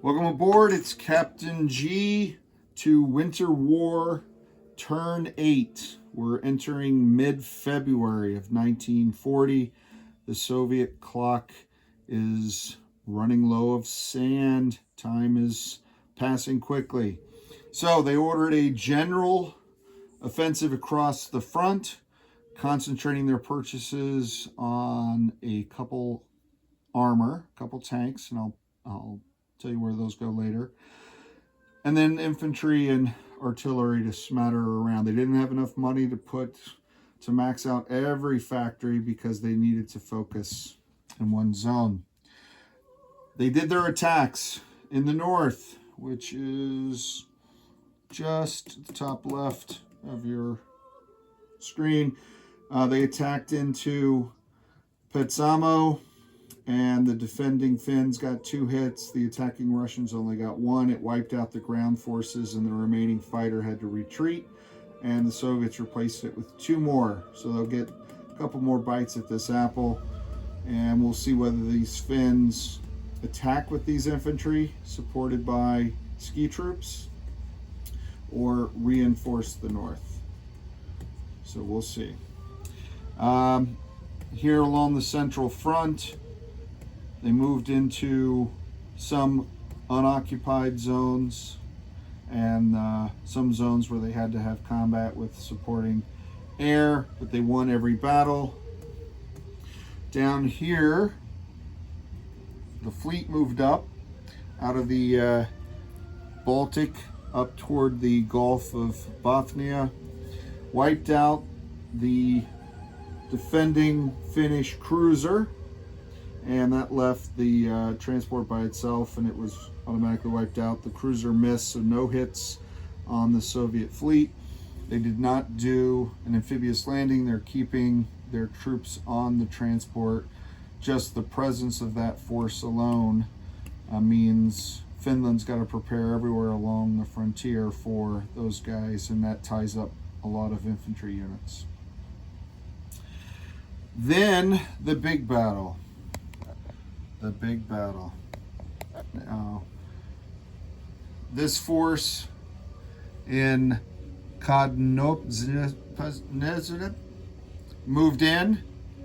Welcome aboard. It's Captain G to Winter War Turn 8. We're entering mid-February of 1940. The Soviet clock is running low of sand. Time is passing quickly. So they ordered a general offensive across the front, concentrating their purchases on a couple tanks, and I'll tell you where those go later. And then infantry and artillery to smatter around. They didn't have enough money to max out every factory because they needed to focus in one zone. They did their attacks in the north, which is just at the top left of your screen. They attacked into Petsamo, and the defending Finns got 2 hits. The attacking Russians only got 1. It wiped out the ground forces, and the remaining fighter had to retreat, and the Soviets replaced it with 2 more. So they'll get a couple more bites at this apple, and we'll see whether these Finns attack with these infantry supported by ski troops or reinforce the north. So we'll see. Here along the central front, they moved into some unoccupied zones and some zones where they had to have combat with supporting air, but they won every battle. Down here, the fleet moved up out of the Baltic up toward the Gulf of Bothnia, wiped out the defending Finnish cruiser, and that left the transport by itself, and it was automatically wiped out. The cruiser missed, so no hits on the Soviet fleet. They did not do an amphibious landing. They're keeping their troops on the transport. Just the presence of that force alone means Finland's got to prepare everywhere along the frontier for those guys, and that ties up a lot of infantry units. Then the big battle. Now, this force in Kodnopzhny moved in.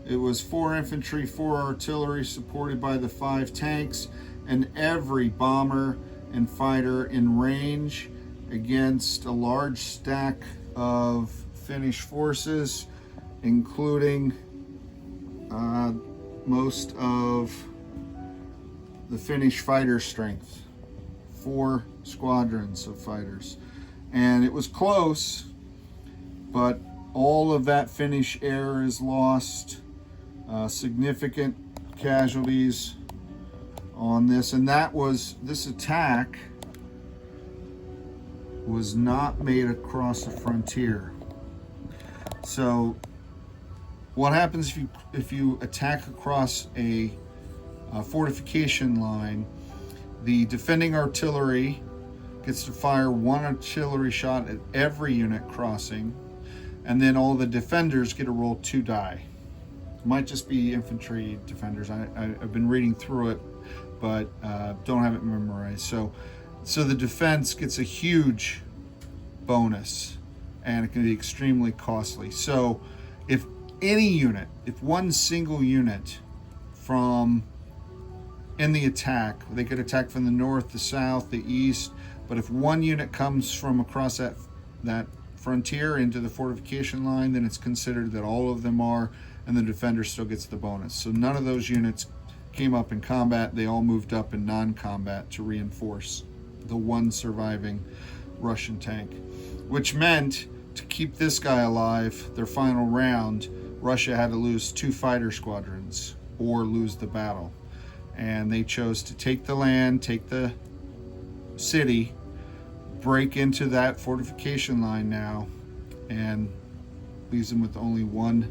It was 4 infantry, 4 artillery, supported by the 5 tanks, and every bomber and fighter in range against a large stack of Finnish forces, including most of the Finnish fighter strength, 4 squadrons of fighters. And it was close, but all of that Finnish air is lost. Significant casualties on this, and this attack was not made across the frontier. So what happens if you attack across a fortification line? The defending artillery gets to fire 1 artillery shot at every unit crossing, and then all the defenders get to roll 2 die. It might just be infantry defenders. I've been reading through it, but don't have it memorized. So the defense gets a huge bonus, and it can be extremely costly. So if one single unit from in the attack, they could attack from the north, the south, the east, but if one unit comes from across that frontier into the fortification line, then it's considered that all of them are, and the defender still gets the bonus. So none of those units came up in combat. They all moved up in non-combat to reinforce the one surviving Russian tank, which meant to keep this guy alive, their final round, Russia had to lose 2 fighter squadrons or lose the battle. And they chose to take the land, take the city, break into that fortification line now, and leaves them with only 1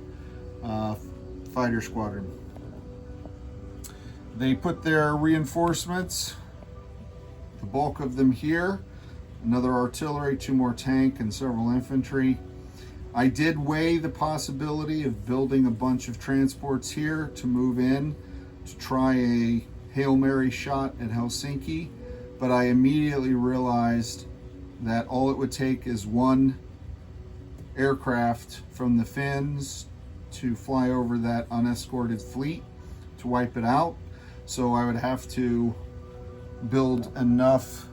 fighter squadron. They put their reinforcements, the bulk of them here, another artillery, 2 more tank, and several infantry. I did weigh the possibility of building a bunch of transports here to move in to try a Hail Mary shot at Helsinki, but I immediately realized that all it would take is one aircraft from the Finns to fly over that unescorted fleet to wipe it out. So I would have to build enough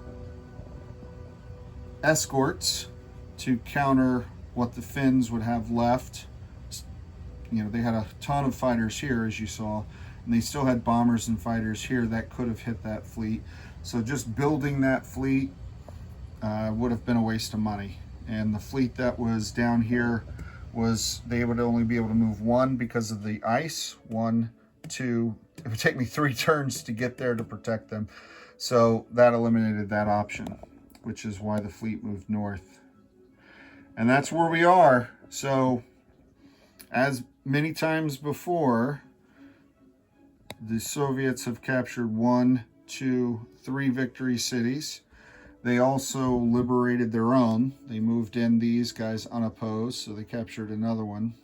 escorts to counter what the Finns would have left. You know, they had a ton of fighters here, as you saw, and they still had bombers and fighters here that could have hit that fleet. So just building that fleet would have been a waste of money. And the fleet that was down here was, they would only be able to move one because of the ice. 1, 2, it would take me 3 turns to get there to protect them. So that eliminated that option, which is why the fleet moved north. And that's where we are. So as many times before, the Soviets have captured 1, 2, 3 victory cities. They also liberated their own. They moved in these guys unopposed, so they captured another one.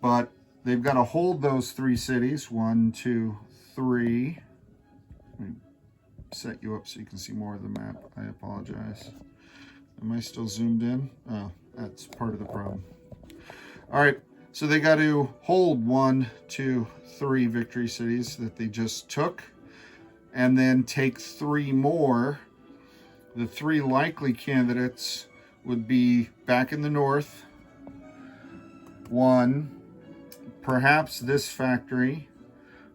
But they've got to hold those 3 cities. 1, 2, 3. Let me set you up so you can see more of the map. I apologize. Am I still zoomed in? Oh, that's part of the problem. All right, so they got to hold 1, 2, 3 victory cities that they just took, and then take 3 more. The 3 likely candidates would be back in the north. 1, perhaps this factory,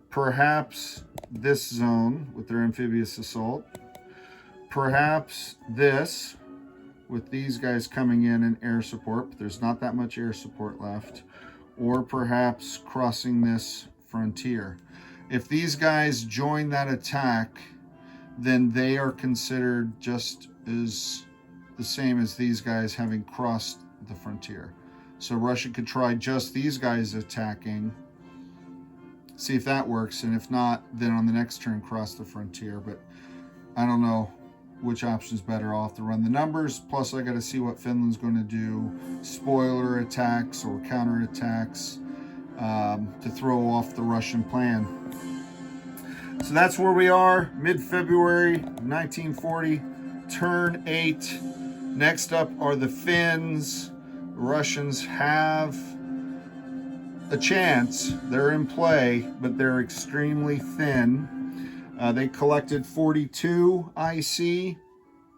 perhaps this zone with their amphibious assault, perhaps this with these guys coming in and air support, but there's not that much air support left, or perhaps crossing this frontier. If these guys join that attack, then they are considered just as the same as these guys having crossed the frontier. So Russia could try just these guys attacking, see if that works, and if not, then on the next turn cross the frontier. But I don't know which option's better. I'll have to run the numbers, plus I got to see what Finland's going to do, spoiler attacks or counter attacks, to throw off the Russian plan. So that's where we are, mid-February 1940, turn 8. Next up are the Finns. The Russians have a chance. They're in play, but they're extremely thin. They collected 42 IC.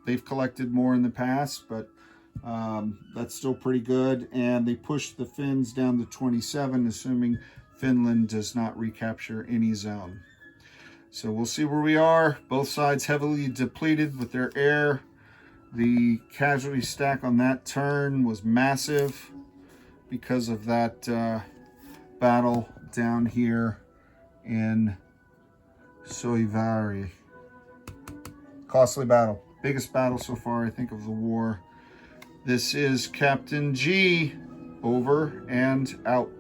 They've collected more in the past, but that's still pretty good. And they pushed the Finns down to 27, assuming Finland does not recapture any zone. So we'll see where we are. Both sides heavily depleted with their air. The casualty stack on that turn was massive because of that battle down here in Soivari. Costly battle. Biggest battle so far, I think, of the war. This is Captain G. Over and out.